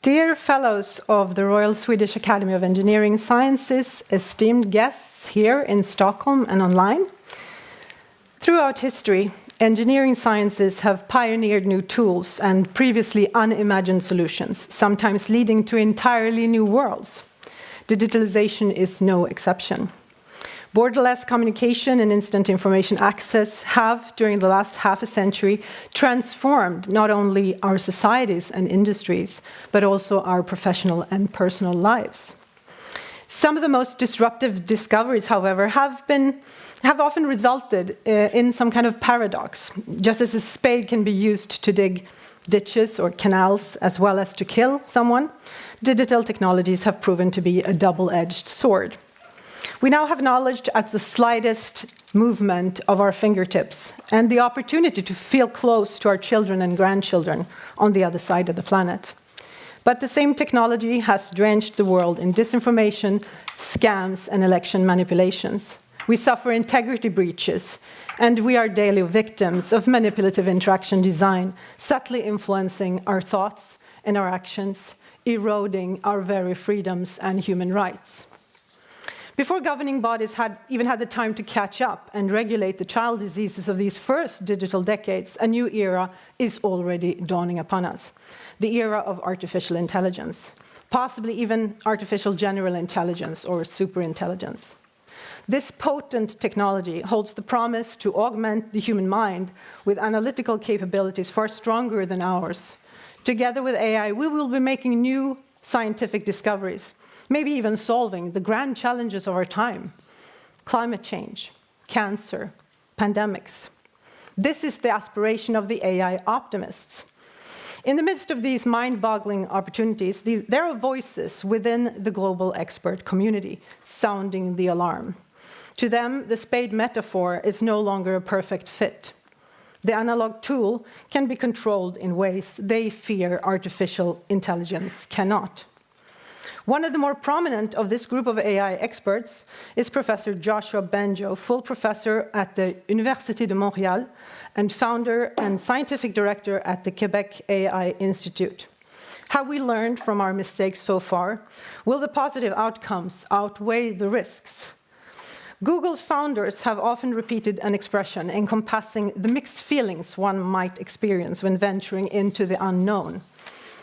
Dear fellows of the Royal Swedish Academy of Engineering Sciences, esteemed guests here in Stockholm and online, throughout history, engineering sciences have pioneered new tools and previously unimagined solutions, sometimes leading to entirely new worlds. Digitalization is no exception. Borderless communication and instant information access have, during the last half a century, transformed not only our societies and industries, but also our professional and personal lives. Some of the most disruptive discoveries, however, have often resulted in some kind of paradox. Just as a spade can be used to dig ditches or canals as well as to kill someone, digital technologies have proven to be a double-edged sword. We now have knowledge at the slightest movement of our fingertips and the opportunity to feel close to our children and grandchildren on the other side of the planet. But the same technology has drenched the world in disinformation, scams, and election manipulations. We suffer integrity breaches, and we are daily victims of manipulative interaction design, subtly influencing our thoughts and our actions, eroding our very freedoms and human rights. Before governing bodies even had the time to catch up and regulate the child diseases of these first digital decades, a new era is already dawning upon us. The era of artificial intelligence, possibly even artificial general intelligence or superintelligence. This potent technology holds the promise to augment the human mind with analytical capabilities far stronger than ours. Together with AI, we will be making new scientific discoveries, maybe even solving the grand challenges of our time: climate change, cancer, pandemics. This is the aspiration of the AI optimists. In the midst of these mind-boggling opportunities, there are voices within the global expert community sounding the alarm. To them, the spade metaphor is no longer a perfect fit. The analog tool can be controlled in ways they fear artificial intelligence cannot. One of the more prominent of this group of AI experts is Professor Joshua Bengio, full professor at the Université de Montréal and founder and scientific director at the Quebec AI Institute. Have we learned from our mistakes so far? Will the positive outcomes outweigh the risks? Google's founders have often repeated an expression encompassing the mixed feelings one might experience when venturing into the unknown.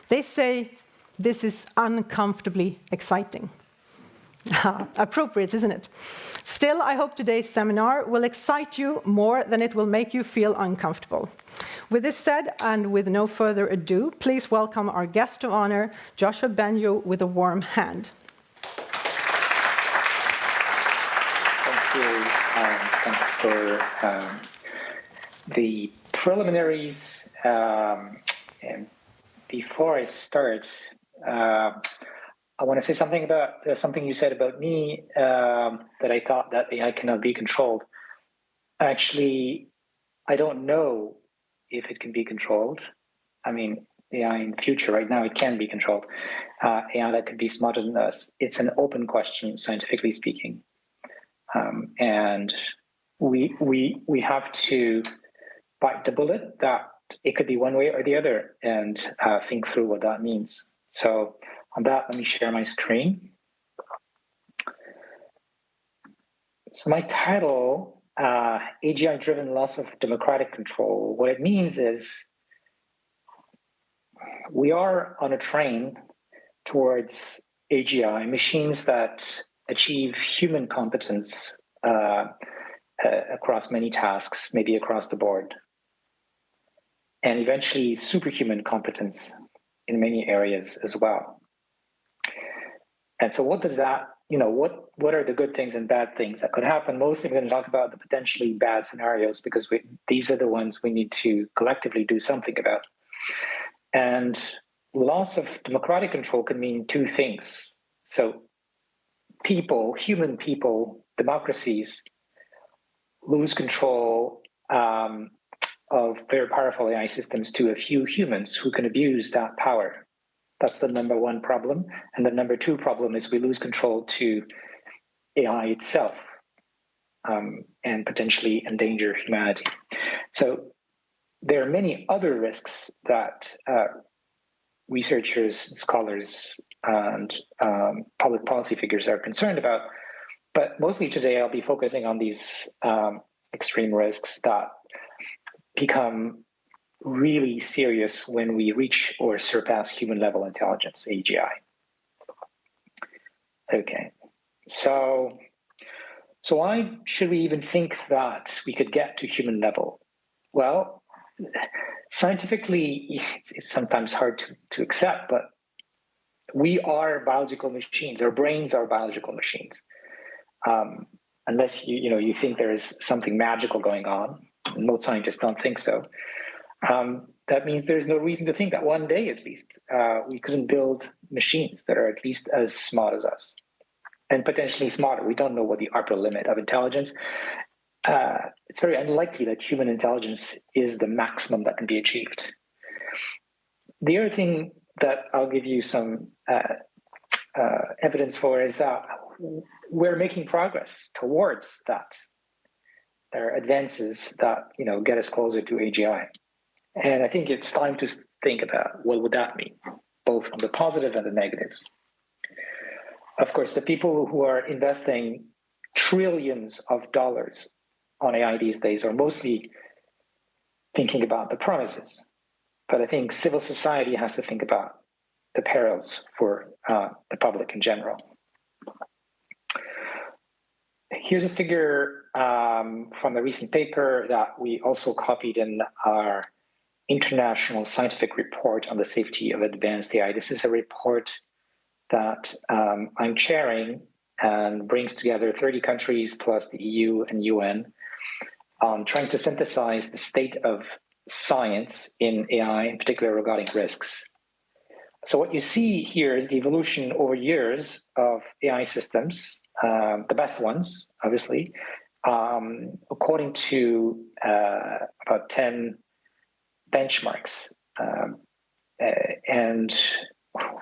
They say, "This is uncomfortably exciting." Appropriate, isn't it? Still, I hope today's seminar will excite you more than it will make you feel uncomfortable. With this said, and with no further ado, please welcome our guest of honor, Joshua Bengio, with a warm hand. Thank you. Thanks for the preliminaries. And before I start, I want to say something about something you said about me, that I thought that AI cannot be controlled. Actually, I don't know if it can be controlled. I mean, AI in the future, right now, it can be controlled. AI that could be smarter than us. It's an open question, scientifically speaking. And we have to bite the bullet that it could be one way or the other and think through what that means. So on that, let me share my screen. So my title, AGI-driven loss of democratic control. What it means is we are on a train towards AGI, machines that achieve human competence across many tasks, maybe across the board, and eventually superhuman competence in many areas as well. And so what does that, what are the good things and bad things that could happen? Mostly we're going to talk about the potentially bad scenarios because these are the ones we need to collectively do something about. And loss of democratic control can mean two things. So people, human people, democracies, lose control of very powerful AI systems to a few humans who can abuse that power. That's the number one problem. And the number two problem is we lose control to AI itself and potentially endanger humanity. So there are many other risks that researchers, scholars, and public policy figures are concerned about. But mostly today, I'll be focusing on these extreme risks that become really serious when we reach or surpass human level intelligence, AGI. Okay, so why should we even think that we could get to human level? Well, scientifically, it's sometimes hard to accept, but we are biological machines. Our brains are biological machines. Unless you think there is something magical going on, most scientists don't think so. That means there's no reason to think that one day, at least, we couldn't build machines that are at least as smart as us, and potentially smarter. We don't know what the upper limit of intelligence. It's very unlikely that human intelligence is the maximum that can be achieved. The other thing that I'll give you some evidence for is that we're making progress towards that. There are advances that get us closer to AGI, and I think it's time to think about what would that mean, both on the positive and the negatives. Of course, the people who are investing trillions of dollars on AI these days are mostly thinking about the promises, but I think civil society has to think about the perils for the public in general. Here's a figure from a recent paper that we also copied in our international scientific report on the safety of advanced AI. This is a report that I'm chairing and brings together 30 countries plus the EU and UN, trying to synthesize the state of science in AI, in particular regarding risks. So what you see here is the evolution over years of AI systems, the best ones, obviously, according to about 10 benchmarks. And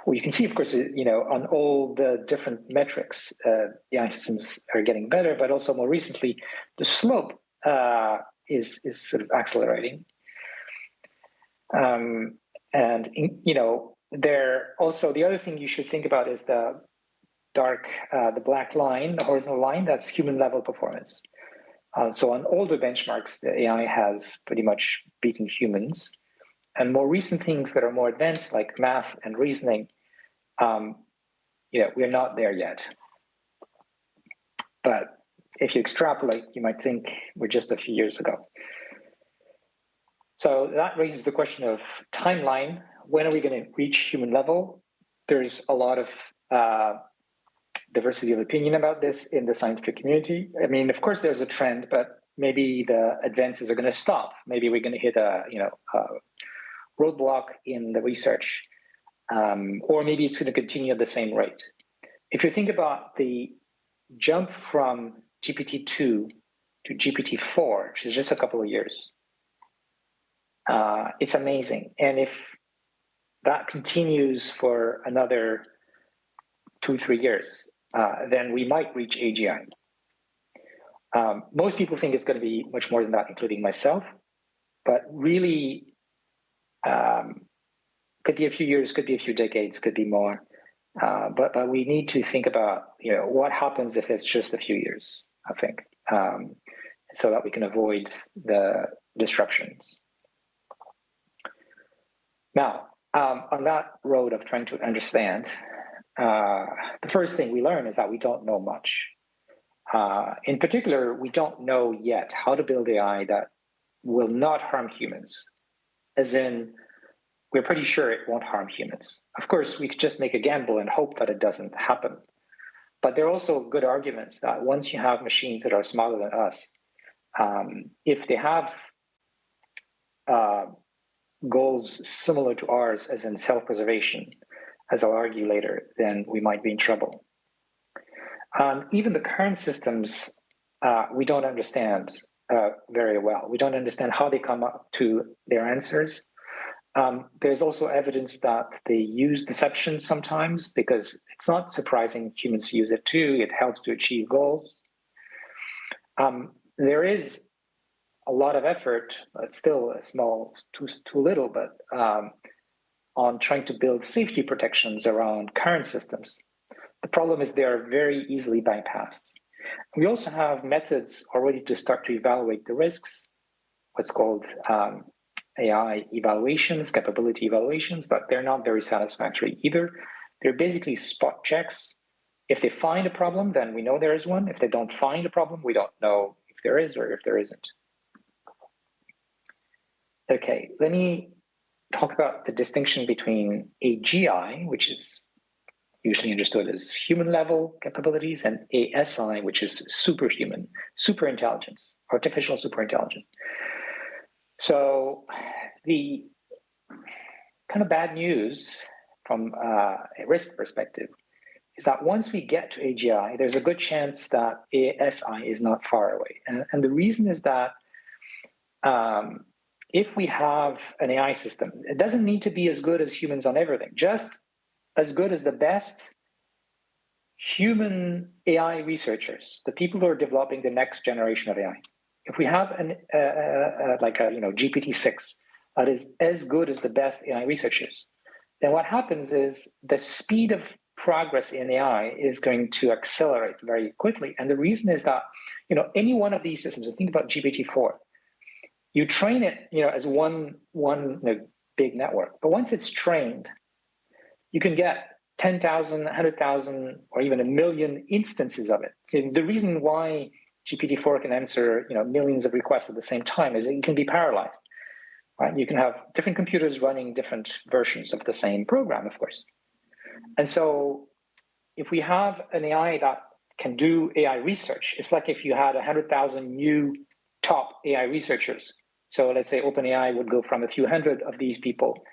what you can see, of course, on all the different metrics, AI systems are getting better, but also more recently, the slope is sort of accelerating. There also, the other thing you should think about is the black line, the horizontal line, that's human level performance. So on older benchmarks, the AI has pretty much beaten humans. And more recent things that are more advanced, like math and reasoning, we're not there yet. But if you extrapolate, you might think we're just a few years ago. So that raises the question of timeline. When are we going to reach human level? There's a lot of diversity of opinion about this in the scientific community. I mean, of course, there's a trend, but maybe the advances are going to stop. Maybe we're going to hit a roadblock in the research, or maybe it's going to continue at the same rate. If you think about the jump from GPT-2 to GPT-4, which is just a couple of years, it's amazing. And if that continues for another 2-3 years, then we might reach AGI. Most people think it's going to be much more than that, including myself. But really, could be a few years, could be a few decades, could be more. But we need to think about what happens if it's just a few years, I think, so that we can avoid the disruptions. Now, on that road of trying to understand, the first thing we learn is that we don't know much. In particular, we don't know yet how to build AI that will not harm humans, as in, we're pretty sure it won't harm humans. Of course, we could just make a gamble and hope that it doesn't happen. But there are also good arguments that once you have machines that are smarter than us, if they have goals similar to ours, as in self-preservation, as I'll argue later, then we might be in trouble. Even the current systems, we don't understand very well. We don't understand how they come up to their answers. There's also evidence that they use deception sometimes, because it's not surprising humans use it too. It helps to achieve goals. There is a lot of effort, but still a small, too little, but on trying to build safety protections around current systems. The problem is they are very easily bypassed. We also have methods already to start to evaluate the risks, what's called AI evaluations, capability evaluations, but they're not very satisfactory either. They're basically spot checks. If they find a problem, then we know there is one. If they don't find a problem, we don't know if there is or if there isn't. Okay, let me talk about the distinction between AGI, which is usually understood as human level capabilities, and ASI, which is superhuman, superintelligence, artificial superintelligence. So the kind of bad news from a risk perspective is that once we get to AGI, there's a good chance that ASI is not far away. And the reason is that if we have an AI system, it doesn't need to be as good as humans on everything, just as good as the best human AI researchers, the people who are developing the next generation of AI. If we have GPT-6 that is as good as the best AI researchers, then what happens is the speed of progress in AI is going to accelerate very quickly. And the reason is that, any one of these systems, think about GPT-4, you train it, as one big network. But once it's trained, you can get 10,000, 100,000, or even 1 million instances of it. So the reason why GPT-4 can answer, millions of requests at the same time is that it can be parallelized. Right? You can have different computers running different versions of the same program, of course. And so if we have an AI that can do AI research, it's like if you had 100,000 new top AI researchers. So let's say OpenAI would go from a few hundred of these people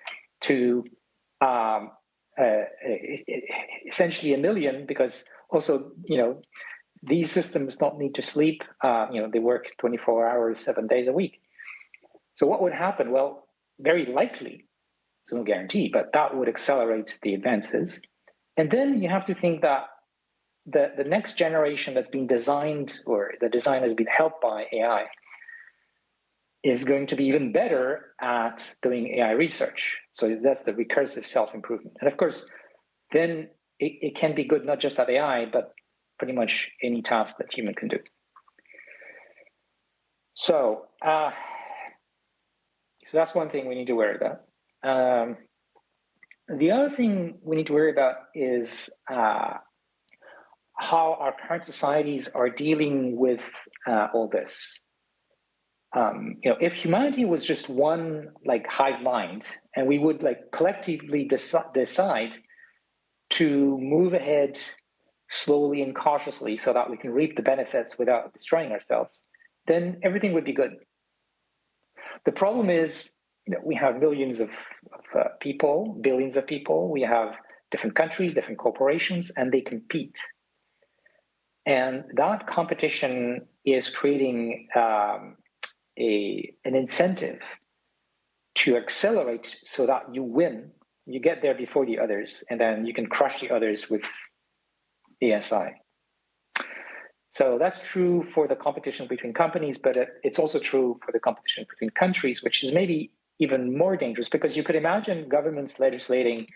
to essentially 1 million, because also, these systems don't need to sleep. They work 24 hours, 7 days a week. So what would happen? Well, very likely, it's no guarantee, but that would accelerate the advances. And then you have to think that the next generation that's been designed, or the design has been helped by AI, is going to be even better at doing AI research. So that's the recursive self-improvement. And of course, then it can be good not just at AI, but pretty much any task that human can do. So that's one thing we need to worry about. The other thing we need to worry about is how our current societies are dealing with all this. If humanity was just one hive mind, and we would collectively decide to move ahead slowly and cautiously so that we can reap the benefits without destroying ourselves, then everything would be good. The problem is, we have millions of people, billions of people. We have different countries, different corporations, and they compete. And that competition is creating an incentive to accelerate so that you win, you get there before the others, and then you can crush the others with ASI. So that's true for the competition between companies, but it's also true for the competition between countries, which is maybe even more dangerous, because you could imagine governments legislating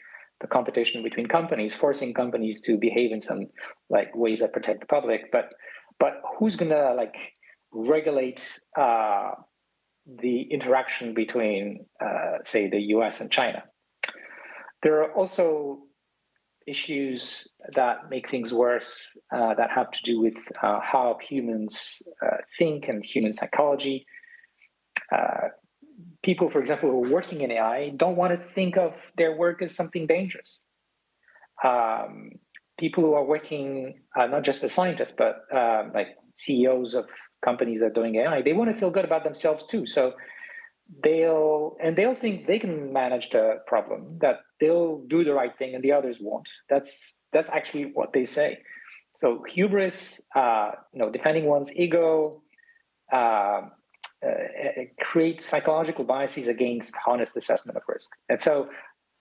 the competition between companies, forcing companies to behave in some ways that protect the public. But who's gonna regulate the interaction between, say, the US and China? There are also issues that make things worse that have to do with how humans think and human psychology. People, for example, who are working in AI don't want to think of their work as something dangerous. People who are working, not just as scientists, but CEOs of companies that are doing AI, they want to feel good about themselves too. So they'll think they can manage the problem, that they'll do the right thing and the others won't. That's actually what they say. So hubris, defending one's ego, create psychological biases against honest assessment of risk. And so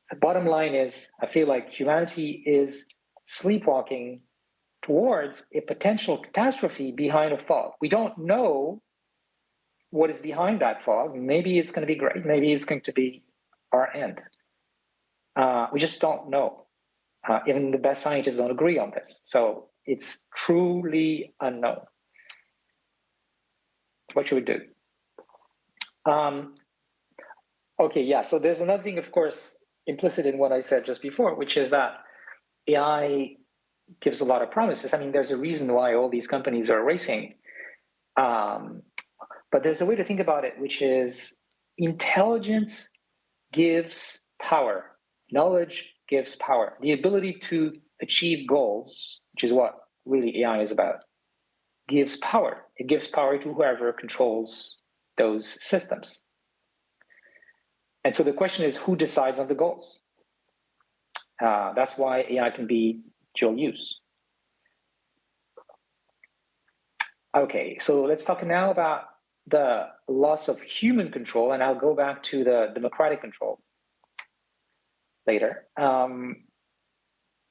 the bottom line is, I feel like humanity is sleepwalking towards a potential catastrophe behind a fog. We don't know what is behind that fog. Maybe it's going to be great. Maybe it's going to be our end. We just don't know. Even the best scientists don't agree on this. So it's truly unknown. What should we do? Okay, yeah, so there's another thing, of course, implicit in what I said just before, which is that AI gives a lot of promises. I mean, there's a reason why all these companies are racing. But there's a way to think about it, which is intelligence gives power. Knowledge gives power. The ability to achieve goals, which is what really AI is about, gives power. It gives power to whoever controls those systems. And so the question is, who decides on the goals? That's why AI can be dual use. Okay, so let's talk now about the loss of human control, and I'll go back to the democratic control later.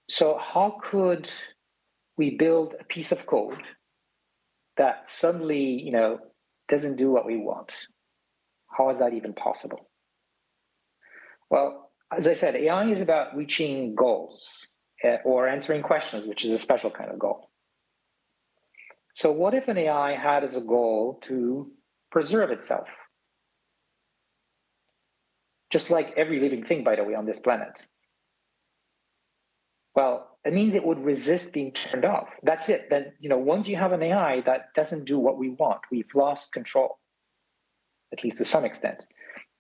So how could we build a piece of code that suddenly, doesn't do what we want? How is that even possible? Well, as I said, AI is about reaching goals or answering questions, which is a special kind of goal. So what if an AI had as a goal to preserve itself? Just like every living thing, by the way, on this planet. Well, it means it would resist being turned off. That's it. Then, once you have an AI that doesn't do what we want, we've lost control, at least to some extent.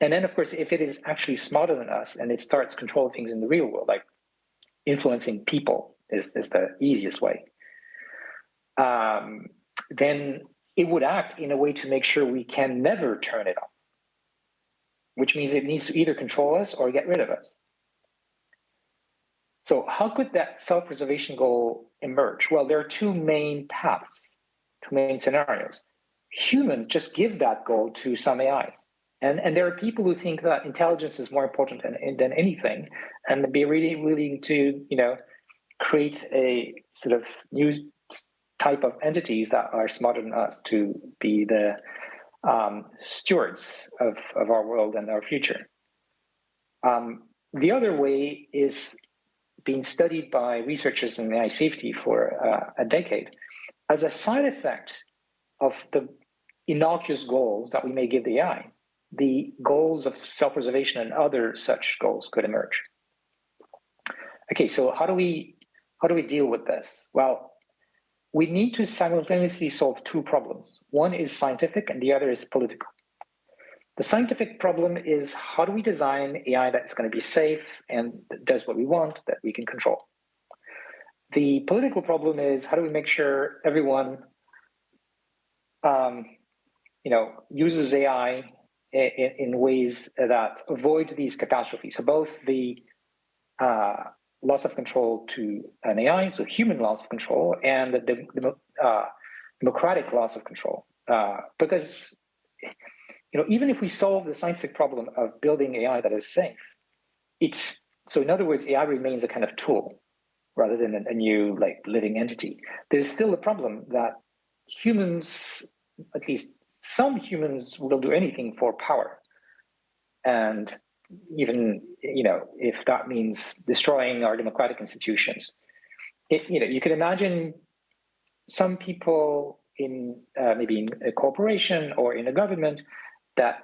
And then, of course, if it is actually smarter than us and it starts controlling things in the real world, like influencing people is the easiest way, then it would act in a way to make sure we can never turn it off, which means it needs to either control us or get rid of us. So how could that self-preservation goal emerge? Well, there are two main paths, two main scenarios. Humans just give that goal to some AIs. And there are people who think that intelligence is more important than anything, and be really willing to, create a sort of new type of entities that are smarter than us to be the stewards of our world and our future. The other way is being studied by researchers in AI safety for a decade as a side effect of the innocuous goals that we may give the AI. The goals of self-preservation and other such goals could emerge. Okay, so how do we deal with this? Well, we need to simultaneously solve two problems. One is scientific and the other is political. The scientific problem is, how do we design AI that's going to be safe and does what we want, that we can control? The political problem is, how do we make sure everyone uses AI in ways that avoid these catastrophes? So both the loss of control to an AI, so human loss of control, and the democratic loss of control. Because even if we solve the scientific problem of building AI that is safe, so in other words, AI remains a kind of tool rather than a new living entity. There's still a problem that humans, at least some humans, will do anything for power. And even, if that means destroying our democratic institutions. You can imagine some people in maybe in a corporation or in a government that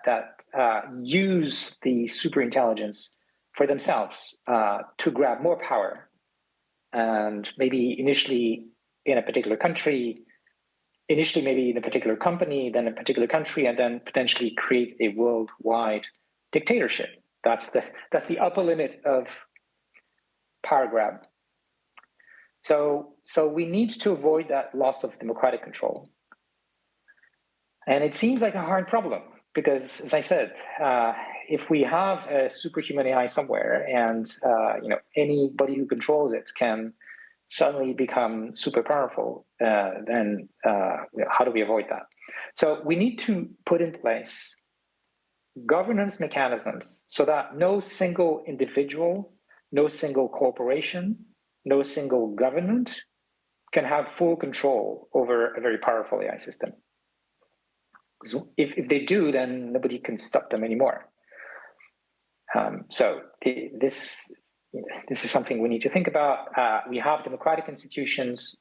use the superintelligence for themselves to grab more power, and maybe initially in a particular country, initially maybe in a particular company, then a particular country, and then potentially create a worldwide dictatorship. That's the upper limit of power grab. So we need to avoid that loss of democratic control. And it seems like a hard problem because, as I said, if we have a superhuman AI somewhere and anybody who controls it can suddenly become super powerful, then how do we avoid that? So we need to put in place governance mechanisms so that no single individual, no single corporation, no single government can have full control over a very powerful AI system. If they do, then nobody can stop them anymore. So this this is something we need to think about. We have democratic institutions.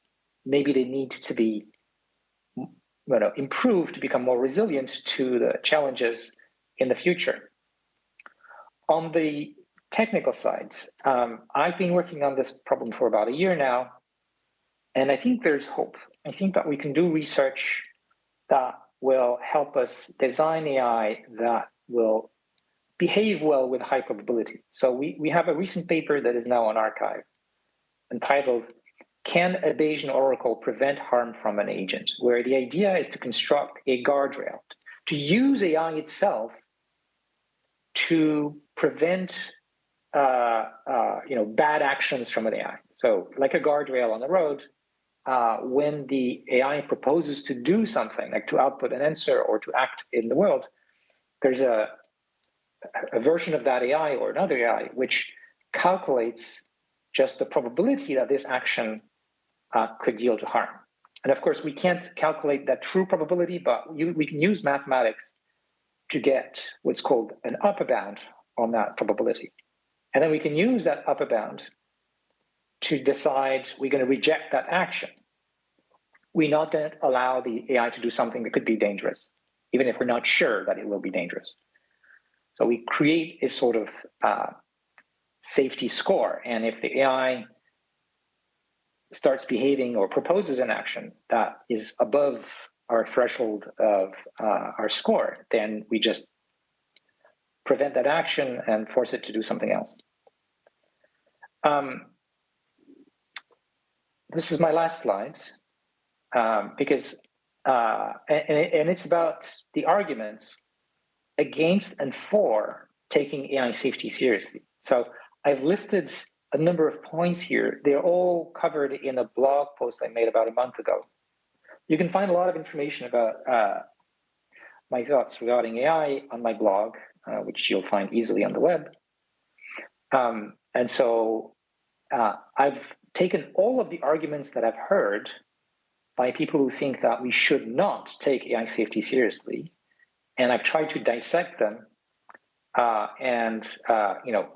Maybe they need to be improved to become more resilient to the challenges in the future. On the technical side, I've been working on this problem for about a year now, and I think there's hope. I think that we can do research that will help us design AI that will behave well with high probability. So we have a recent paper that is now on arXiv entitled, "Can a Bayesian Oracle Prevent Harm from an Agent?" Where the idea is to construct a guardrail, to use AI itself to prevent bad actions from an AI. So like a guardrail on the road, when the AI proposes to do something, like to output an answer or to act in the world, there's a version of that AI or another AI which calculates just the probability that this action could yield to harm. And of course, we can't calculate that true probability, but we can use mathematics to get what's called an upper bound on that probability. And then we can use that upper bound to decide we're going to reject that action. We not then allow the AI to do something that could be dangerous, even if we're not sure that it will be dangerous. So we create a sort of safety score. And if the AI starts behaving or proposes an action that is above our threshold of our score, then we just prevent that action and force it to do something else. This is my last slide, because it's about the arguments against and for taking AI safety seriously. So I've listed a number of points here. They're all covered in a blog post I made about a month ago. You can find a lot of information about my thoughts regarding AI on my blog, which you'll find easily on the web. And so I've taken all of the arguments that I've heard by people who think that we should not take AI safety seriously, and I've tried to dissect them and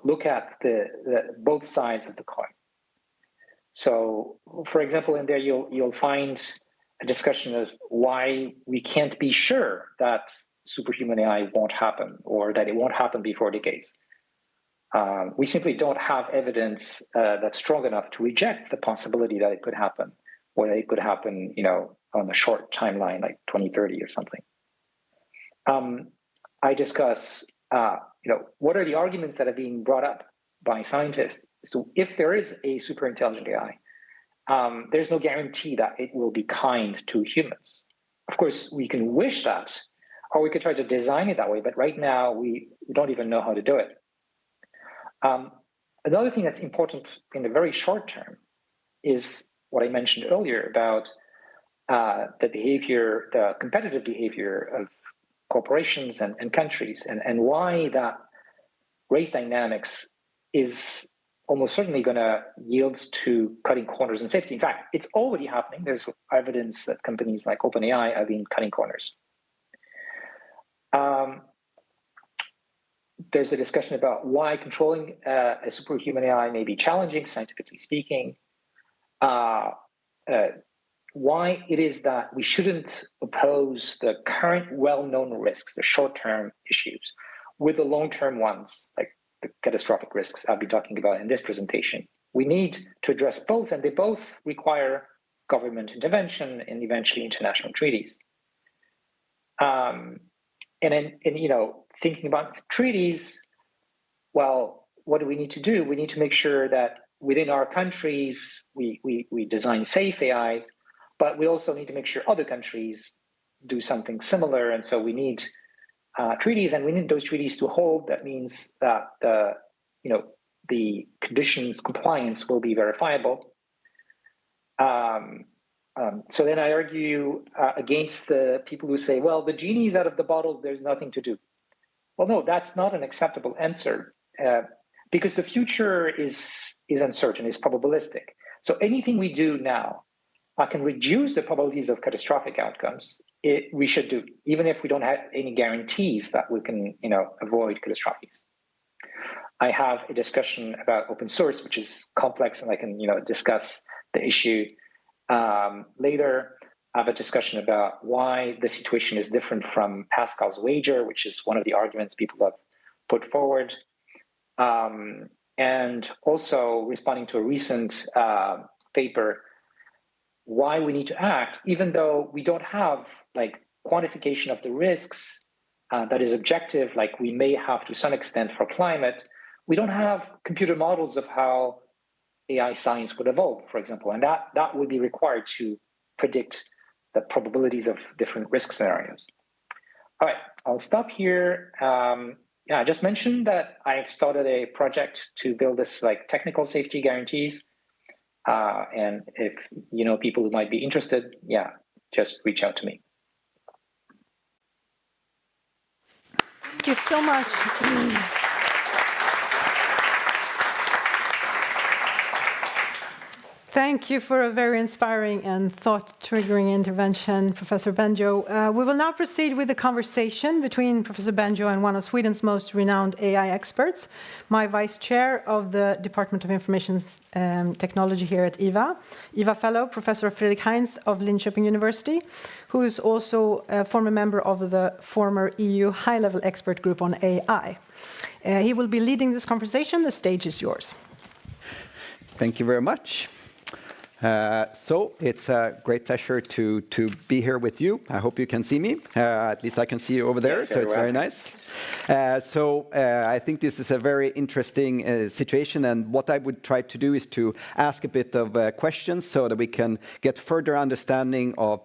look at the both sides of the coin. So, for example, in there you'll find a discussion of why we can't be sure that superhuman AI won't happen or that it won't happen before decades. We simply don't have evidence that's strong enough to reject the possibility that it could happen, or that it could happen, on a short timeline, like 2030 or something. I discuss, what are the arguments that are being brought up by scientists. So if there is a super intelligent AI, there's no guarantee that it will be kind to humans. Of course, we can wish that, or we could try to design it that way, but right now we don't even know how to do it. Another thing that's important in the very short term is what I mentioned earlier about the competitive behavior of corporations and countries, and why that race dynamics is almost certainly going to yield to cutting corners in safety. In fact, it's already happening. There's evidence that companies like OpenAI have been cutting corners. There's a discussion about why controlling a superhuman AI may be challenging, scientifically speaking. Why it is that we shouldn't oppose the current well-known risks, the short-term issues, with the long-term ones, like the catastrophic risks I'll be talking about in this presentation. We need to address both, and they both require government intervention and eventually international treaties. Thinking about treaties, well, what do we need to do? We need to make sure that within our countries, we design safe AIs, but we also need to make sure other countries do something similar. And so we need treaties, and we need those treaties to hold. That means that the conditions compliance will be verifiable. So then I argue against the people who say, well, the genie's out of the bottle, there's nothing to do. Well, no, that's not an acceptable answer, because the future is uncertain, is probabilistic. So anything we do now can reduce the probabilities of catastrophic outcomes. We should do, even if we don't have any guarantees that we can, avoid catastrophes. I have a discussion about open source, which is complex, and I can discuss the issue later. I have a discussion about why the situation is different from Pascal's wager, which is one of the arguments people have put forward. And also responding to a recent paper, why we need to act, even though we don't have like quantification of the risks that is objective, like we may have to some extent for climate. We don't have computer models of how AI science would evolve, for example, and that would be required to predict the probabilities of different risk scenarios. All right, I'll stop here. I just mentioned that I've started a project to build this like technical safety guarantees. And if you know people who might be interested, just reach out to me. Thank you so much. Thank you for a very inspiring and thought-triggering intervention, Professor Bengio. We will now proceed with the conversation between Professor Bengio and one of Sweden's most renowned AI experts, my vice chair of the Department of Information Technology here at IVA Fellow, Professor Fredrik Heinz of Linköping University, who is also a former member of the former EU high-level expert group on AI. He will be leading this conversation. The stage is yours. Thank you very much. So it's a great pleasure to be here with you. I hope you can see me. At least I can see you over there, yes, so it's very nice. I think this is a very interesting situation, and what I would try to do is to ask a bit of questions so that we can get further understanding of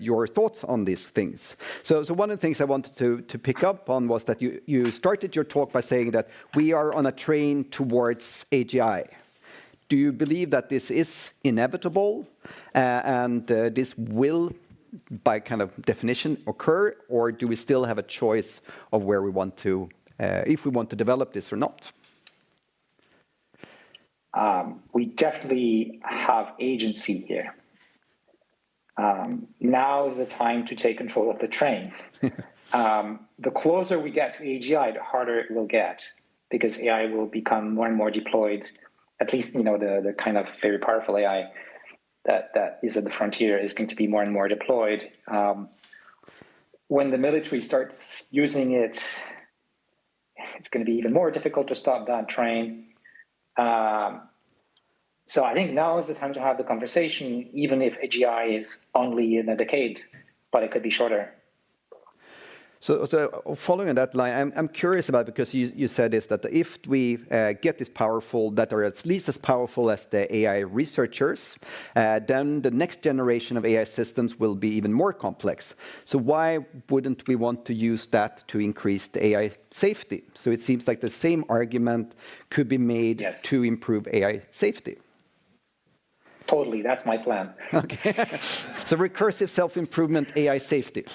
your thoughts on these things. So one of the things I wanted to pick up on was that you started your talk by saying that we are on a train towards AGI. Do you believe that this is inevitable and this will, by kind of definition, occur, or do we still have a choice of where we want to, if we want to develop this or not? We definitely have agency here. Now is the time to take control of the train. The closer we get to AGI, the harder it will get, because AI will become more and more deployed. At least, the kind of very powerful AI that is at the frontier is going to be more and more deployed. When the military starts using it, it's going to be even more difficult to stop that train. So I think now is the time to have the conversation, even if AGI is only in a decade, but it could be shorter. So following on that line, I'm curious about, because you said this, that if we get this powerful, that are at least as powerful as the AI researchers, then the next generation of AI systems will be even more complex. So why wouldn't we want to use that to increase the AI safety? So it seems like the same argument could be made yes. to improve AI safety. Totally, that's my plan. Okay, so recursive self-improvement, AI safety.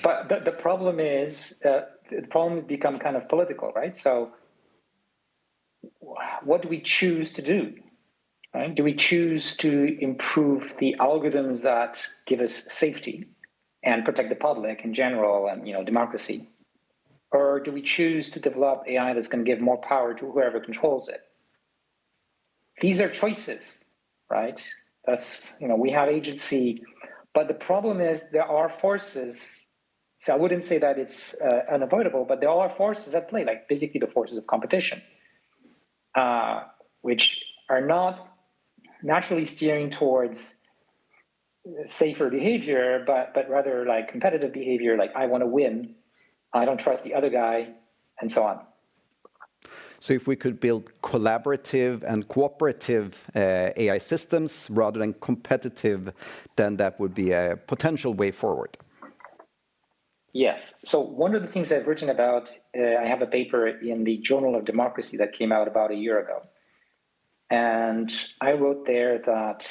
But the problem is, the problem become kind of political, right? So what do we choose to do? Right? Do we choose to improve the algorithms that give us safety and protect the public in general and democracy? Or do we choose to develop AI that's going to give more power to whoever controls it? These are choices, right? That's, we have agency, but the problem is there are forces. So I wouldn't say that it's unavoidable, but there are forces at play, like basically the forces of competition, which are not naturally steering towards safer behavior, but rather like competitive behavior, like I want to win, I don't trust the other guy, and so on. So if we could build collaborative and cooperative AI systems rather than competitive, then that would be a potential way forward. Yes. So one of the things I've written about, I have a paper in the Journal of Democracy that came out about a year ago. And I wrote there that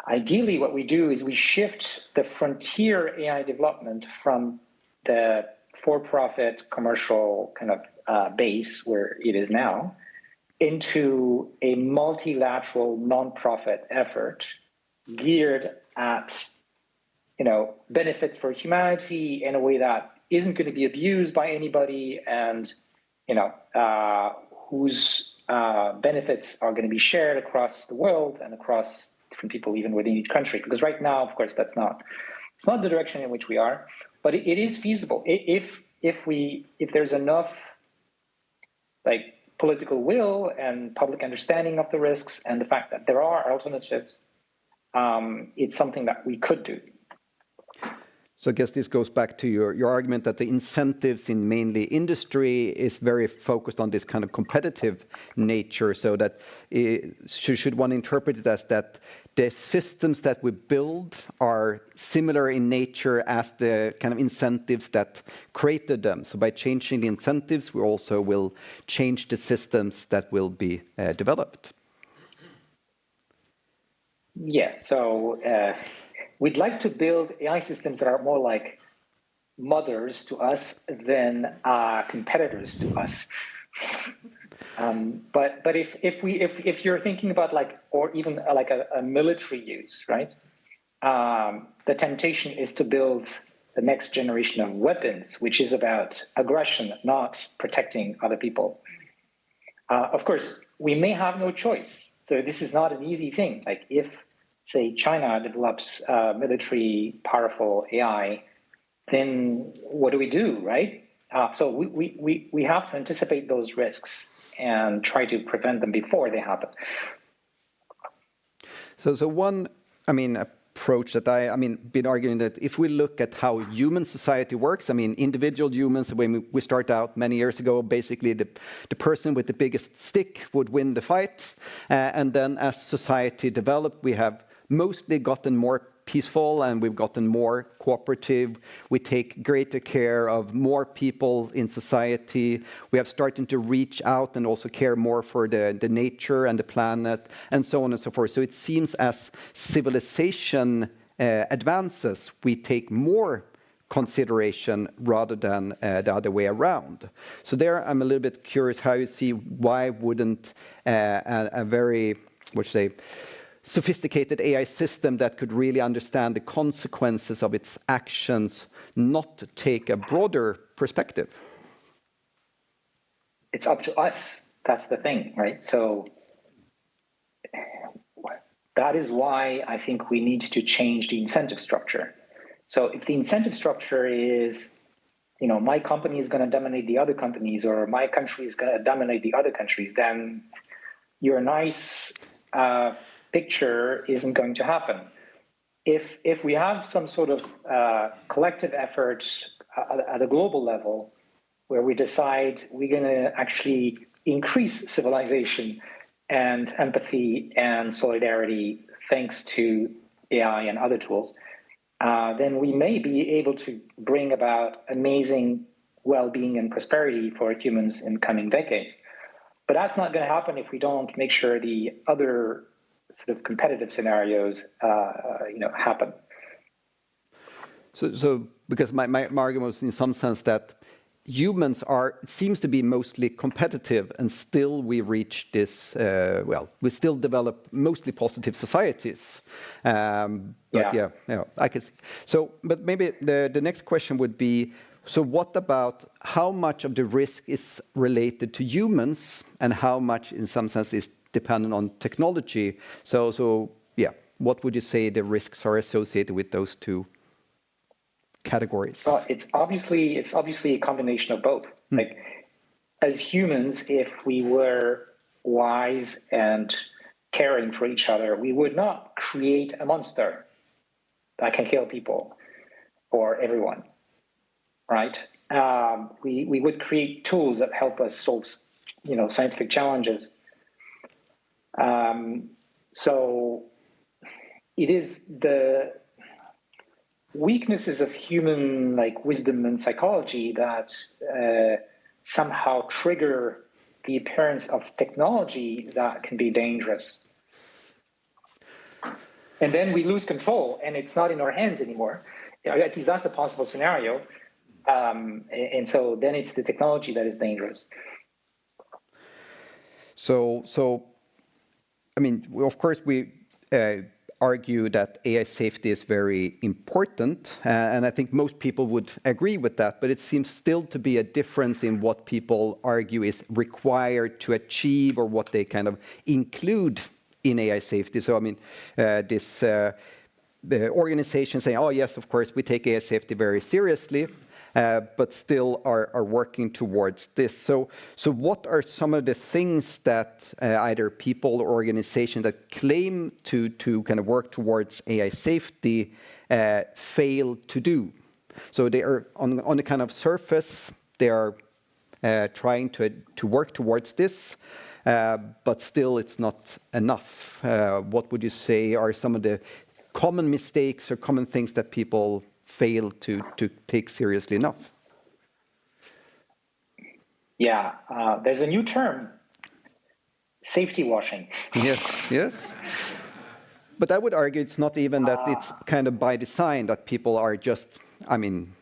ideally what we do is we shift the frontier AI development from the for-profit commercial kind of base where it is now into a multilateral nonprofit effort geared at benefits for humanity in a way that isn't going to be abused by anybody and whose benefits are going to be shared across the world and across different people, even within each country. Because right now, of course, it's not the direction in which we are, but it is feasible if there's enough like political will and public understanding of the risks and the fact that there are alternatives. It's something that we could do. So I guess this goes back to your argument that the incentives in mainly industry is very focused on this kind of competitive nature, so that should one interpret it as that the systems that we build are similar in nature as the kind of incentives that created them. So by changing the incentives, we also will change the systems that will be developed. Yes, so we'd like to build AI systems that are more like mothers to us than competitors to us. But if you're thinking about like, or even like a military use, right? The temptation is to build the next generation of weapons, which is about aggression, not protecting other people. Of course, we may have no choice. So this is not an easy thing. Like if, say, China develops military powerful AI, then what do we do, right? So we have to anticipate those risks and try to prevent them before they happen. So one, approach that been arguing that if we look at how human society works, individual humans, when we start out many years ago, basically the person with the biggest stick would win the fight. And then as society developed, we have mostly gotten more peaceful and we've gotten more cooperative. We take greater care of more people in society. We have started to reach out and also care more for the nature and the planet and so on and so forth. So it seems as civilization advances, we take more consideration rather than the other way around. So there I'm a little bit curious how you see why wouldn't a very, sophisticated AI system that could really understand the consequences of its actions not take a broader perspective? It's up to us. That's the thing, right? So that is why I think we need to change the incentive structure. So if the incentive structure is, my company is going to dominate the other companies, or my country is going to dominate the other countries, then your nice picture isn't going to happen. If we have some sort of collective effort at a global level where we decide we're going to actually increase civilization and empathy and solidarity thanks to AI and other tools, then we may be able to bring about amazing well-being and prosperity for humans in coming decades. But that's not going to happen if we don't make sure the other sort of competitive scenarios, happen. So because my argument was in some sense that humans seems to be mostly competitive, and still we reach this. We still develop mostly positive societies. I can see. So, but maybe the next question would be: so what about how much of the risk is related to humans, and how much, in some sense, is dependent on technology? So what would you say the risks are associated with those two categories? Well, it's obviously a combination of both. Like, as humans, if we were wise and caring for each other, we would not create a monster that can kill people or everyone, right? We would create tools that help us solve, scientific challenges. So it is the weaknesses of human wisdom and psychology that somehow trigger the appearance of technology that can be dangerous. And then we lose control and it's not in our hands anymore. At least that's a possible scenario. And so then it's the technology that is dangerous. So of course, argue that AI safety is very important, and I think most people would agree with that, but it seems still to be a difference in what people argue is required to achieve or what they kind of include in AI safety. So, I mean, the organizations saying, oh, yes, of course, we take AI safety very seriously, but still are working towards this. So what are some of the things that either people or organizations that claim to kind of work towards AI safety fail to do? So they are on the kind of surface, they are trying to work towards this, but still it's not enough. What would you say are some of the common mistakes or common things that people fail to take seriously enough? Yeah, there's a new term, safety washing. Yes. But I would argue it's not even that it's kind of by design that people are just, I mean,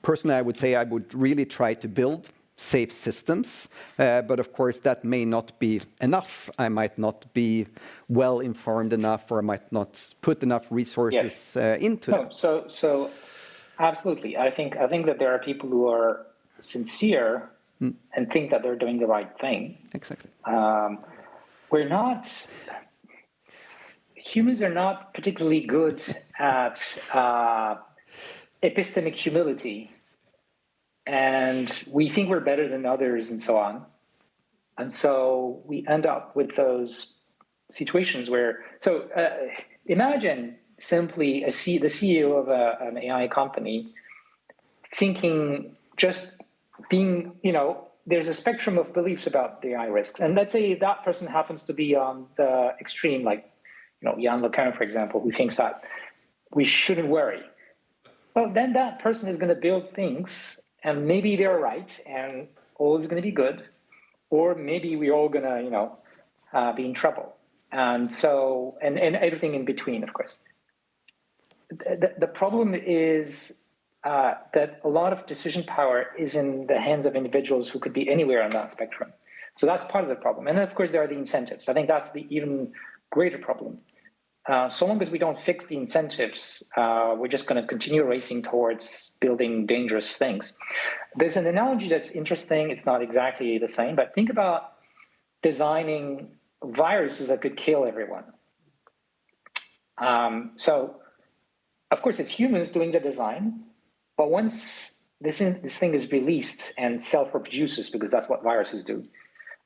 personally, I would say I would really try to build safe systems, but of course that may not be enough. I might not be well informed enough, or I might not put enough resources into it. So absolutely. I think that there are people who are sincere and think that they're doing the right thing. Exactly. Humans are not particularly good at epistemic humility, and we think we're better than others and so on. And so we end up with those situations where, imagine simply the CEO of an AI company thinking, just being, there's a spectrum of beliefs about the AI risks. And let's say that person happens to be on the extreme, like, Jan LeCun, for example, who thinks that we shouldn't worry. Well, then that person is going to build things, and maybe they're right, and all is going to be good, or maybe we're all going to, be in trouble. And so, and everything in between, of course. The problem is that a lot of decision power is in the hands of individuals who could be anywhere on that spectrum. So that's part of the problem. And then, of course, there are the incentives. I think that's the even greater problem. So long as we don't fix the incentives, we're just going to continue racing towards building dangerous things. There's an analogy that's interesting. It's not exactly the same, but think about designing viruses that could kill everyone. So, of course, it's humans doing the design, but once this thing is released and self-reproduces, because that's what viruses do,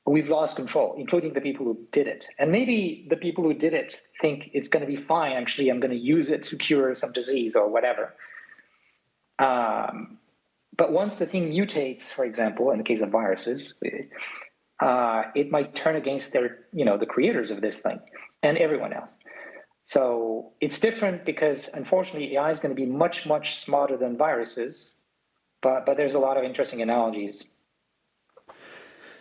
we've lost control, including the people who did it. And maybe the people who did it think it's going to be fine. Actually, I'm going to use it to cure some disease or whatever. But once the thing mutates, for example, in the case of viruses, it might turn against the creators of this thing and everyone else. So it's different because, unfortunately, AI is going to be much, much smarter than viruses. But there's a lot of interesting analogies.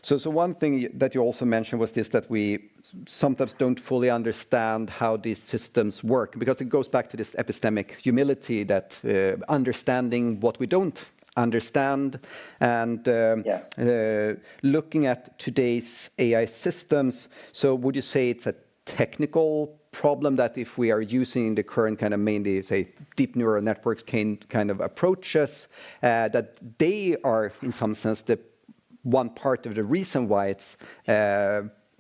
So one thing that you also mentioned was this, that we sometimes don't fully understand how these systems work, because it goes back to this epistemic humility, that understanding what we don't understand, and looking at today's AI systems. So would you say it's a technical problem that if we are using the current kind of mainly, say, deep neural networks kind of approaches, that they are in some sense the one part of the reason why it's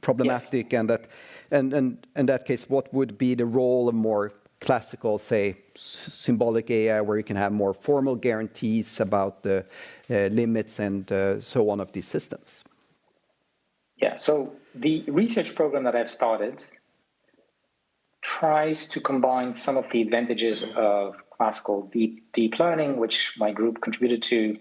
problematic? Yes. And that, and in that case, what would be the role of more classical, say, symbolic AI, where you can have more formal guarantees about the limits and so on of these systems? Yeah, so the research program that I've started tries to combine some of the advantages of classical deep learning, which my group contributed to,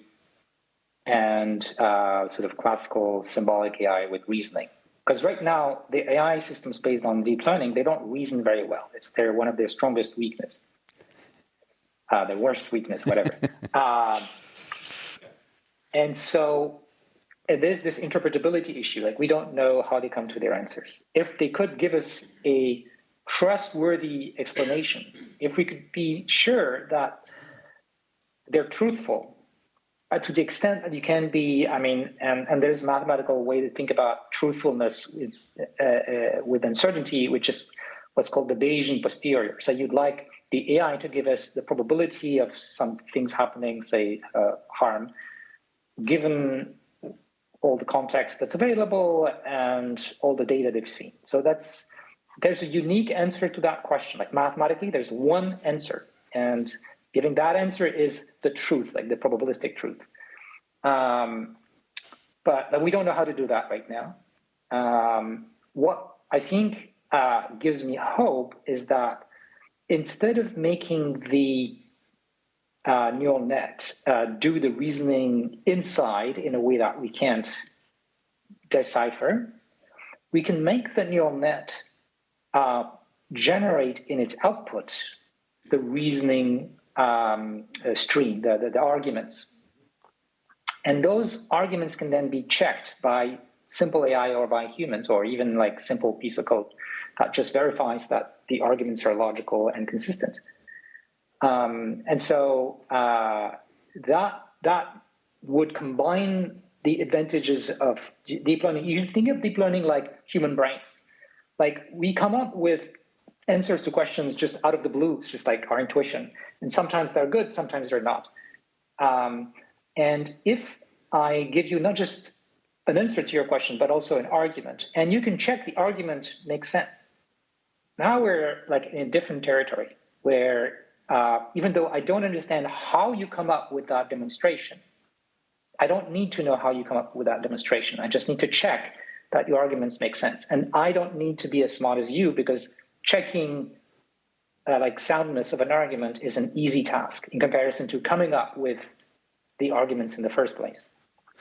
and sort of classical symbolic AI with reasoning. Because right now, the AI systems based on deep learning, they don't reason very well. It's one of their strongest weakness, their worst weakness, whatever. And so there's this interpretability issue. Like, we don't know how they come to their answers. If they could give us a trustworthy explanation, if we could be sure that they're truthful, to the extent that you can be, and there's a mathematical way to think about truthfulness with uncertainty, which is what's called the Bayesian posterior. So you'd like the AI to give us the probability of some things happening, say harm, given all the context that's available and all the data they've seen. So there's a unique answer to that question. Like mathematically, there's one answer, and giving that answer is the truth, like the probabilistic truth. But we don't know how to do that right now. What I think gives me hope is that instead of making the neural net do the reasoning inside in a way that we can't decipher, we can make the neural net generate in its output the reasoning stream, the arguments. And those arguments can then be checked by simple AI or by humans, or even like simple piece of code that just verifies that the arguments are logical and consistent. And so that would combine the advantages of deep learning. You should think of deep learning like human brains. Like we come up with answers to questions just out of the blue. It's just like our intuition. And sometimes they're good, sometimes they're not. And if I give you not just an answer to your question, but also an argument, and you can check the argument makes sense. Now we're like in a different territory where even though I don't understand how you come up with that demonstration, I don't need to know how you come up with that demonstration. I just need to check that your arguments make sense. And I don't need to be as smart as you, because checking like soundness of an argument is an easy task in comparison to coming up with the arguments in the first place.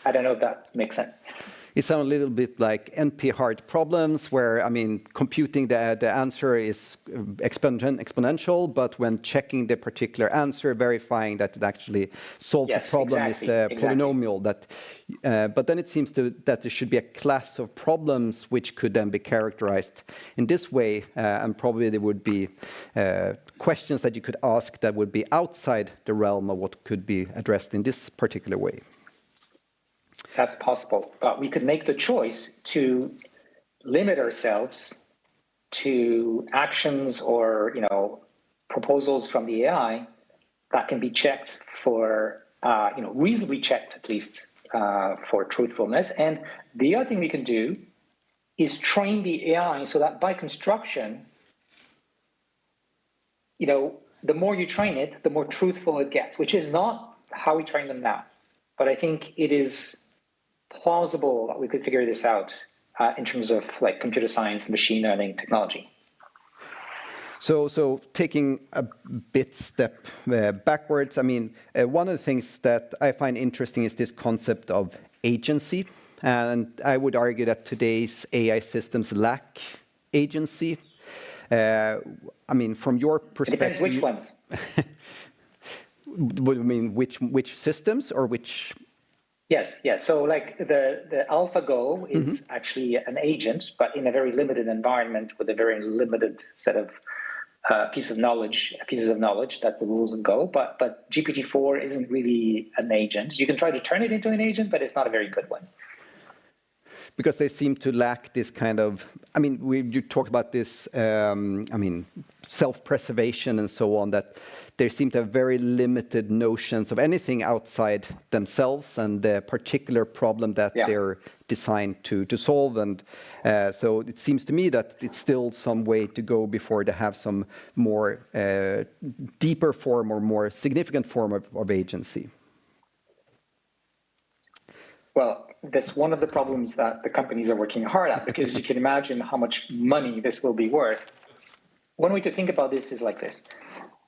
I don't know if that makes sense. It sounds a little bit like NP-hard problems, where, I mean, computing the answer is exponential, but when checking the particular answer, verifying that it actually solves a problem is polynomial. But then it seems that there should be a class of problems which could then be characterized in this way, and probably there would be questions that you could ask that would be outside the realm of what could be addressed in this particular way. That's possible, but we could make the choice to limit ourselves to actions or proposals from the AI that can be checked for reasonably checked at least for truthfulness. And the other thing we can do is train the AI so that by construction, the more you train it, the more truthful it gets, which is not how we train them now. But I think it is plausible that we could figure this out in terms of like computer science, machine learning technology. So taking a step backwards, I mean, one of the things that I find interesting is this concept of agency. And I would argue that today's AI systems lack agency. I mean, from your perspective... It depends which ones. What do you mean, which systems or which... Yes. So like the AlphaGo is actually an agent, but in a very limited environment with a very limited set of pieces of knowledge. That's the rules of Go. But GPT-4 isn't really an agent. You can try to turn it into an agent, but it's not a very good one. Because they seem to lack this kind of, I mean, you talked about this, self-preservation and so on, that they seem to have very limited notions of anything outside themselves and the particular problem that they're designed to solve. And so it seems to me that it's still some way to go before they have some more deeper form or more significant form of agency. Well, that's one of the problems that the companies are working hard at, because you can imagine how much money this will be worth. One way to think about this is like this.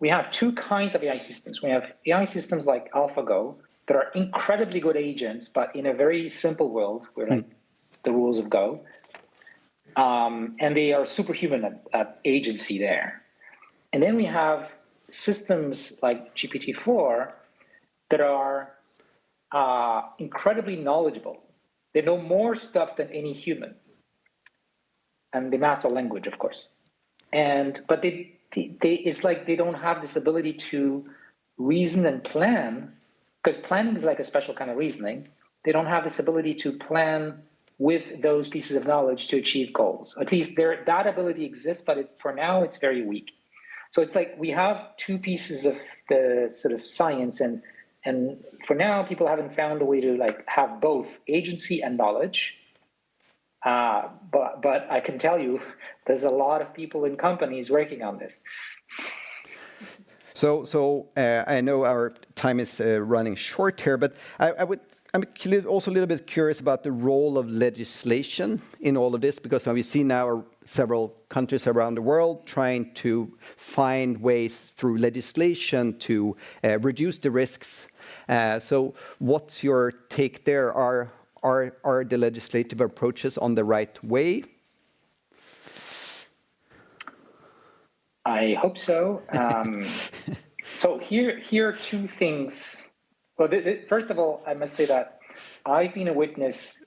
We have two kinds of AI systems. We have AI systems like AlphaGo that are incredibly good agents, but in a very simple world, where like the rules of Go, and they are superhuman at agency there. And then we have systems like GPT-4 that are incredibly knowledgeable. They know more stuff than any human, and they master language, of course. But it's like they don't have this ability to reason and plan, because planning is like a special kind of reasoning. They don't have this ability to plan with those pieces of knowledge to achieve goals. At least that ability exists, but for now it's very weak. So it's like we have two pieces of the sort of science, and for now people haven't found a way to like have both agency and knowledge. But I can tell you, there's a lot of people in companies working on this. So I know our time is running short here, but I'm also a little bit curious about the role of legislation in all of this, because we see now several countries around the world trying to find ways through legislation to reduce the risks. So what's your take there? Are the legislative approaches on the right way? I hope so. So here are two things. Well, first of all, I must say that I've been a witness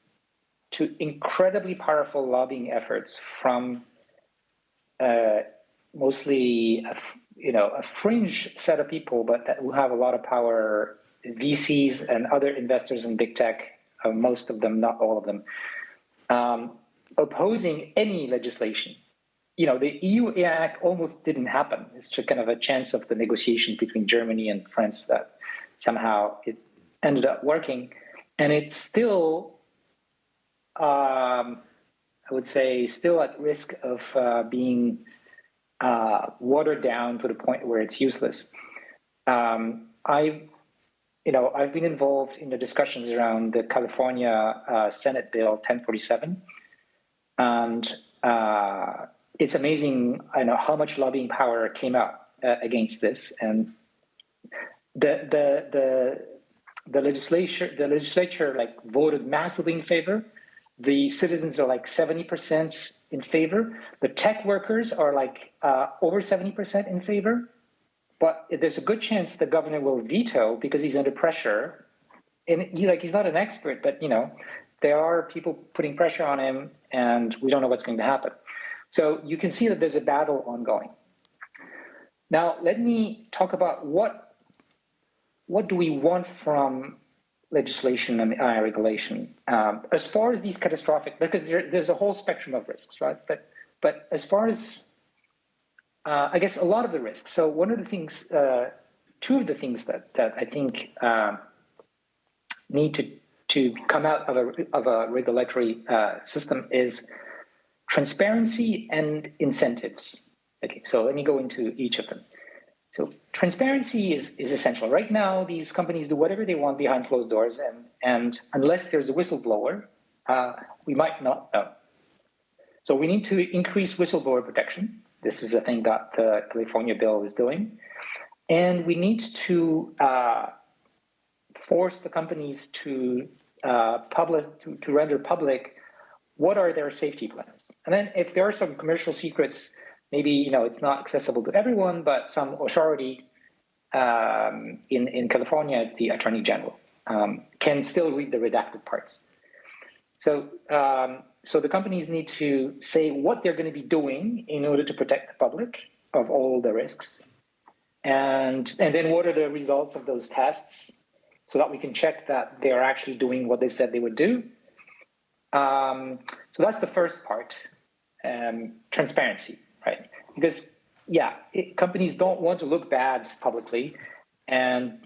to incredibly powerful lobbying efforts from mostly a fringe set of people, but who have a lot of power, VCs and other investors in big tech, most of them, not all of them, opposing any legislation. The EU AI Act almost didn't happen. It's just kind of a chance of the negotiation between Germany and France that somehow it ended up working. And it's still, I would say, still at risk of being watered down to the point where it's useless. I've been involved in the discussions around the California Senate Bill 1047, and it's amazing, how much lobbying power came out against this, and the legislature like voted massively in favor. The citizens are like 70% in favor. The tech workers are like over 70% in favor. But there's a good chance the governor will veto because he's under pressure. And he's not an expert, but there are people putting pressure on him, and we don't know what's going to happen. So you can see that there's a battle ongoing. Now, let me talk about what do we want from legislation and AI regulation as far as these catastrophic, because there's a whole spectrum of risks, right? But as far as I guess a lot of the risks. So one of the things, two of the things that I think need to come out of a regulatory system is transparency and incentives. Okay, so let me go into each of them. So transparency is essential. Right now, these companies do whatever they want behind closed doors, and unless there's a whistleblower, we might not know. So we need to increase whistleblower protection. This is a thing that the California bill is doing. And we need to force the companies to render public what are their safety plans. And then if there are some commercial secrets, maybe it's not accessible to everyone, but some authority in California, it's the Attorney General, can still read the redacted parts. So the companies need to say what they're going to be doing in order to protect the public of all the risks, and then what are the results of those tests, so that we can check that they are actually doing what they said they would do. So that's the first part, transparency, right? Because companies don't want to look bad publicly, and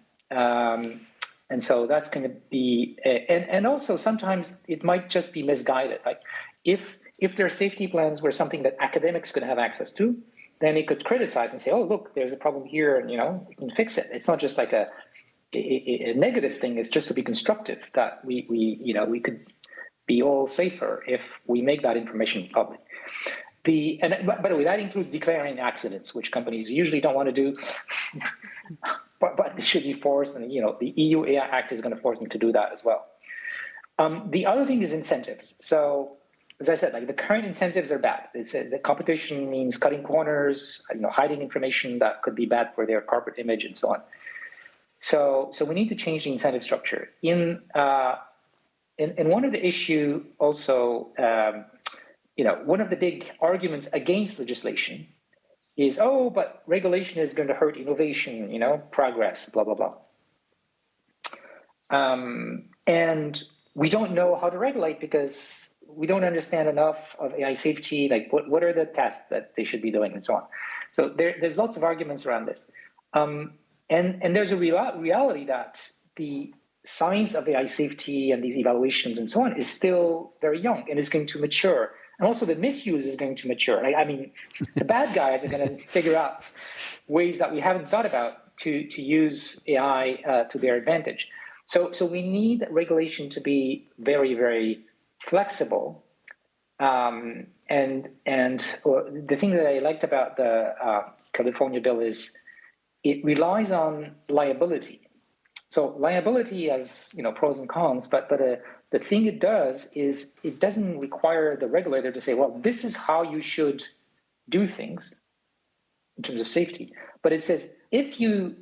so that's going to be, and also sometimes it might just be misguided. Like if their safety plans were something that academics could have access to, then it could criticize and say, oh, look, there's a problem here, and we can fix it. It's not just like a negative thing. It's just to be constructive, that we could be all safer if we make that information public. By the way, that includes declaring accidents, which companies usually don't want to do, but it should be forced, and the EU AI Act is going to force them to do that as well. The other thing is incentives. So, as I said, like the current incentives are bad. The competition means cutting corners, hiding information that could be bad for their corporate image, and so on. So we need to change the incentive structure. In one of the issue also. One of the big arguments against legislation is, but regulation is going to hurt innovation, progress, blah, blah, blah. And we don't know how to regulate because we don't understand enough of AI safety. Like, what are the tests that they should be doing, and so on. So there's lots of arguments around this, and there's a reality that the science of AI safety and these evaluations and so on is still very young and is going to mature. And also the misuse is going to mature. I mean, the bad guys are going to figure out ways that we haven't thought about to use AI to their advantage. So we need regulation to be very, very flexible. And the thing that I liked about the California bill is it relies on liability. So liability has pros and cons, but the thing it does is it doesn't require the regulator to say, well, this is how you should do things in terms of safety. But it says if you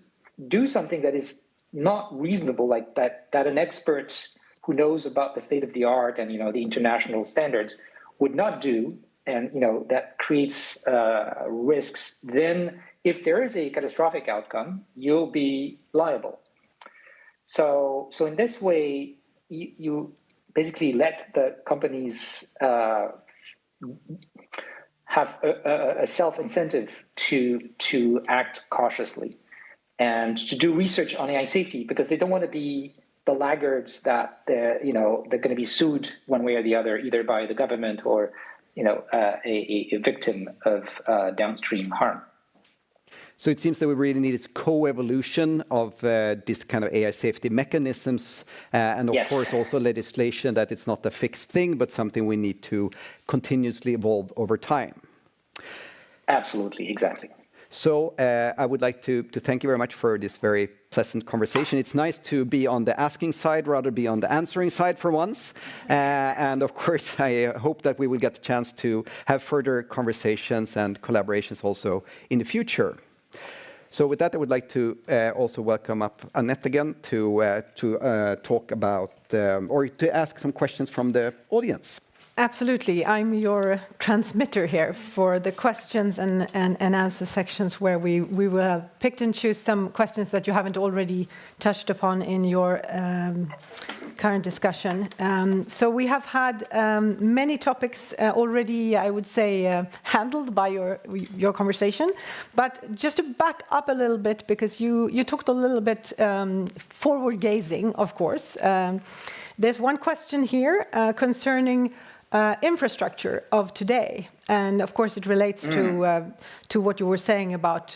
do something that is not reasonable, like that an expert who knows about the state of the art and the international standards would not do, and that creates risks, then if there is a catastrophic outcome, you'll be liable. So in this way, you basically let the companies have a self-incentive to act cautiously and to do research on AI safety, because they don't want to be the laggards that they're going to be sued one way or the other, either by the government or a victim of downstream harm. So it seems that we really need is co-evolution of this kind of AI safety mechanisms, and of course also legislation that it's not a fixed thing, but something we need to continuously evolve over time. Absolutely, exactly. So I would like to thank you very much for this very pleasant conversation. It's nice to be on the asking side rather be on the answering side for once. And of course, I hope that we will get the chance to have further conversations and collaborations also in the future. So with that, I would like to also welcome up Annette again to talk about or to ask some questions from the audience. Absolutely. I'm your transmitter here for the questions and answer sections where we will have picked and choose some questions that you haven't already touched upon in your current discussion. So we have had many topics already, I would say, handled by your conversation. But just to back up a little bit, because you talked a little bit forward-gazing, of course. There's one question here concerning infrastructure of today, and of course it relates to what you were saying about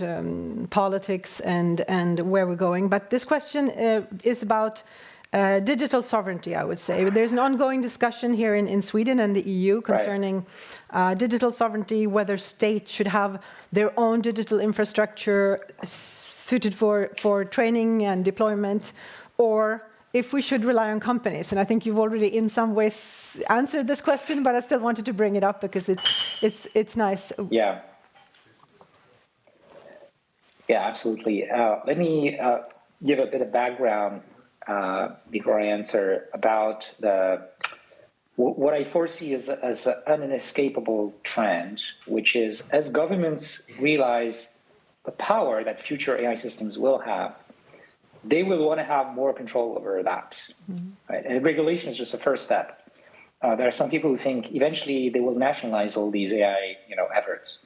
politics and where we're going. But this question is about digital sovereignty, I would say. There's an ongoing discussion here in Sweden and the EU concerning digital sovereignty, whether states should have their own digital infrastructure suited for training and deployment, or if we should rely on companies. And I think you've already in some ways answered this question, but I still wanted to bring it up because it's nice. Yeah, absolutely. Let me give a bit of background before I answer about what I foresee as an unescapable trend, which is as governments realize the power that future AI systems will have, they will want to have more control over that. Right? And regulation is just the first step. There are some people who think eventually they will nationalize all these AI efforts.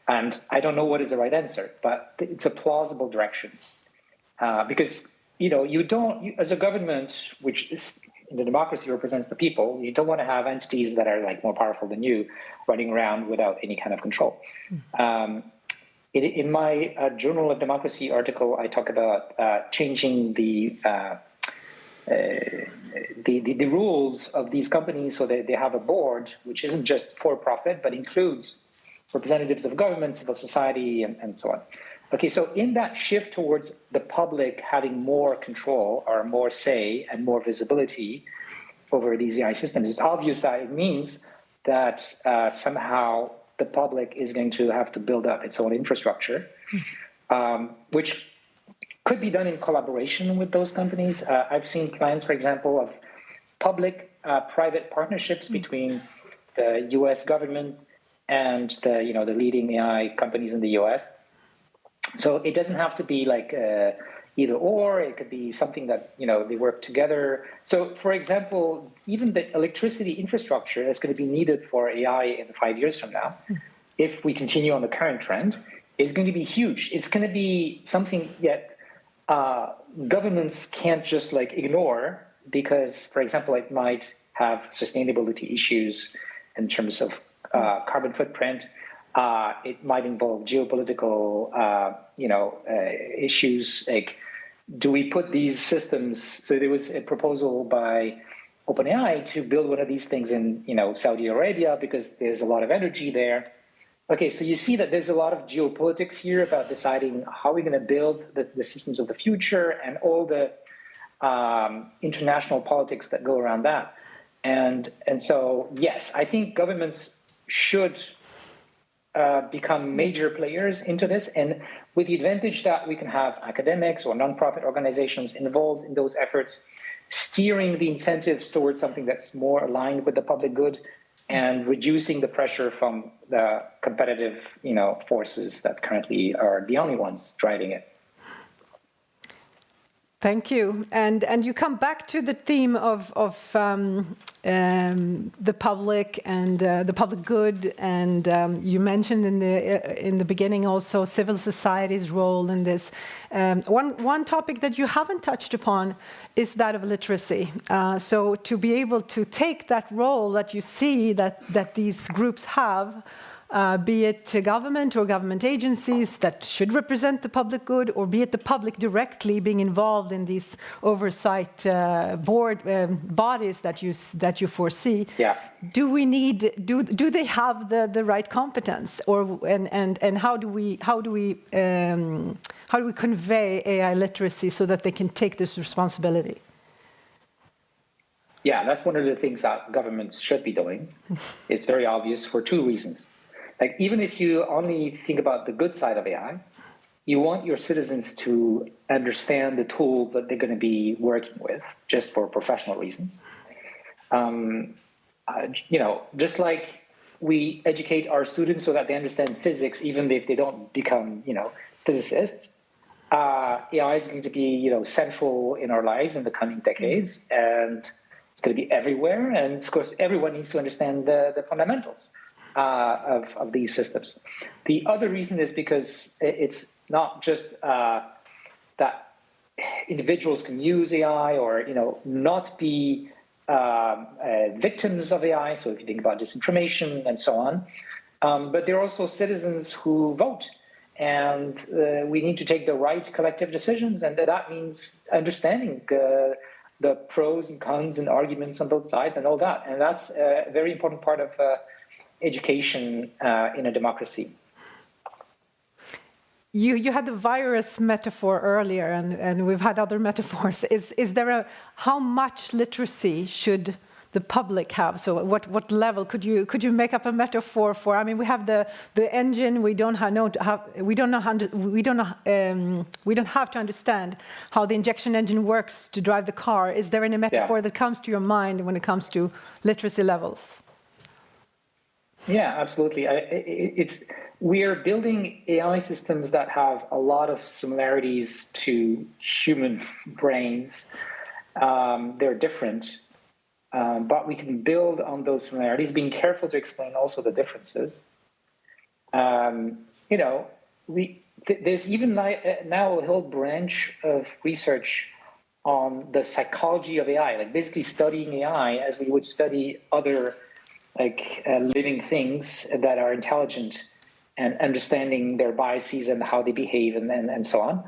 And I don't know what is the right answer, but it's a plausible direction. Because you don't, as a government, which is, in the democracy represents the people, you don't want to have entities that are like more powerful than you running around without any kind of control. In my Journal of Democracy article, I talk about changing the rules of these companies so that they have a board which isn't just for profit, but includes representatives of government, civil society, and so on. Okay, so in that shift towards the public having more control or more say and more visibility over these AI systems, it's obvious that it means that somehow the public is going to have to build up its own infrastructure, which could be done in collaboration with those companies. I've seen plans, for example, of public-private partnerships between the U.S. government and the leading AI companies in the U.S. So it doesn't have to be like either or. It could be something that, they work together. So, for example, even the electricity infrastructure that's going to be needed for AI in 5 years from now, if we continue on the current trend, is going to be huge. It's going to be something that governments can't just ignore, because, for example, it might have sustainability issues in terms of carbon footprint. It might involve geopolitical, issues. Like, do we put these systems? So there was a proposal by OpenAI to build one of these things in, Saudi Arabia, because there's a lot of energy there. Okay, so you see that there's a lot of geopolitics here about deciding how we're going to build the systems of the future, and all the international politics that go around that. And so, yes, I think governments should become major players into this, and with the advantage that we can have academics or nonprofit organizations involved in those efforts, steering the incentives towards something that's more aligned with the public good, and reducing the pressure from the competitive, forces that currently are the only ones driving it. Thank you. And you come back to the theme of the public and the public good, and you mentioned in the beginning also civil society's role in this. One topic that you haven't touched upon is that of literacy. So to be able to take that role that you see that these groups have, be it government or government agencies that should represent the public good, or be it the public directly being involved in these oversight board bodies that you foresee. Yeah. Do they have the right competence, and how do we convey AI literacy so that they can take this responsibility? Yeah, that's one of the things that governments should be doing. It's very obvious for two reasons. Like, even if you only think about the good side of AI, you want your citizens to understand the tools that they're going to be working with, just for professional reasons. Just like we educate our students so that they understand physics, even if they don't become, physicists, AI is going to be, central in our lives in the coming decades, and it's going to be everywhere. And of course, everyone needs to understand the fundamentals of these systems. The other reason is because it's not just that individuals can use AI or not be victims of AI. So if you think about disinformation and so on, but there are also citizens who vote, and we need to take the right collective decisions, and that means understanding the pros and cons and arguments on both sides and all that, and that's a very important part of education in a democracy. You had the virus metaphor earlier, and we've had other metaphors. Is there how much literacy should the public have? So what level could you make up a metaphor for? I mean, we have the engine. We don't have to understand how the injection engine works to drive the car. Is there any metaphor that comes to your mind when it comes to literacy levels? Yeah, absolutely. We are building AI systems that have a lot of similarities to human brains. They're different, but we can build on those similarities, being careful to explain also the differences. There's even now a whole branch of research on the psychology of AI, like basically studying AI as we would study other living things that are intelligent, and understanding their biases and how they behave and so on.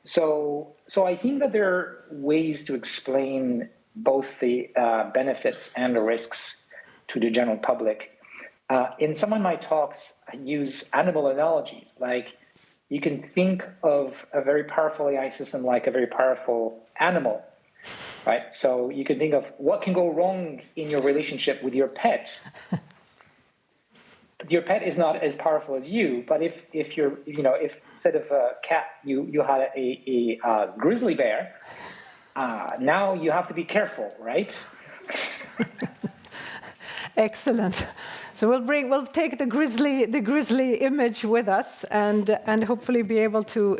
So I think that there are ways to explain both the benefits and the risks to the general public. In some of my talks, I use animal analogies. Like, you can think of a very powerful AI system like a very powerful animal. Right, so you can think of what can go wrong in your relationship with your pet. Your pet is not as powerful as you, but if instead of a cat you had a grizzly bear, now you have to be careful, right? Excellent. So we'll take the grisly image with us, and hopefully be able to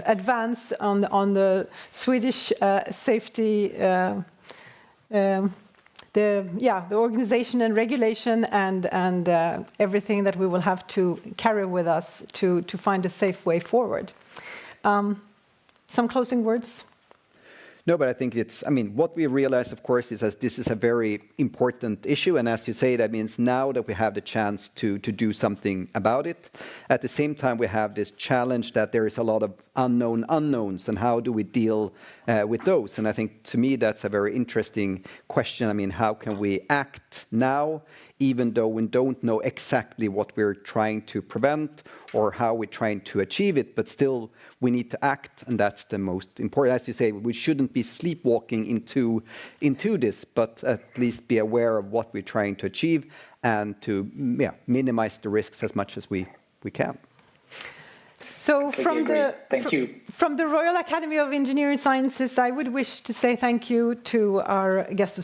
advance on the Swedish safety. The organization and regulation and everything that we will have to carry with us to find a safe way forward. Some closing words? No, but I think what we realize, of course, is that this is a very important issue. And as you say, that means now that we have the chance to do something about it. At the same time, we have this challenge that there is a lot of unknown unknowns, and how do we deal with those? And I think, to me, that's a very interesting question. How can we act now, even though we don't know exactly what we're trying to prevent or how we're trying to achieve it, but still we need to act, and that's the most important. As you say, we shouldn't be sleepwalking into this, but at least be aware of what we're trying to achieve and to minimize the risks as much as we can. So from the Royal Academy of Engineering Sciences, I would wish to say thank you to our guest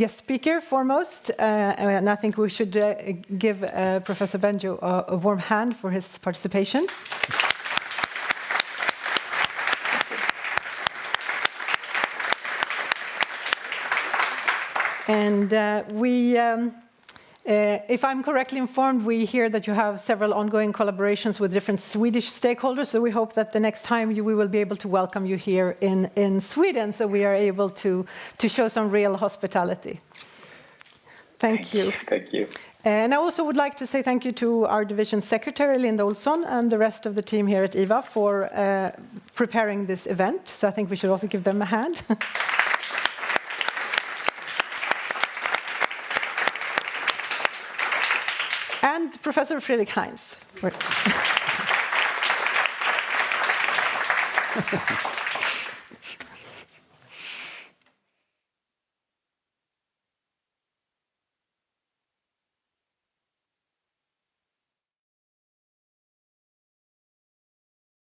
speaker foremost, and I think we should give Professor Bengio a warm hand for his participation. And if I'm correctly informed, we hear that you have several ongoing collaborations with different Swedish stakeholders, so we hope that the next time we will be able to welcome you here in Sweden, so we are able to show some real hospitality. Thank you. Thank you. And I also would like to say thank you to our division secretary, Linda Olsson, and the rest of the team here at IVA for preparing this event. So I think we should also give them a hand. And Professor Fredrik Heinz.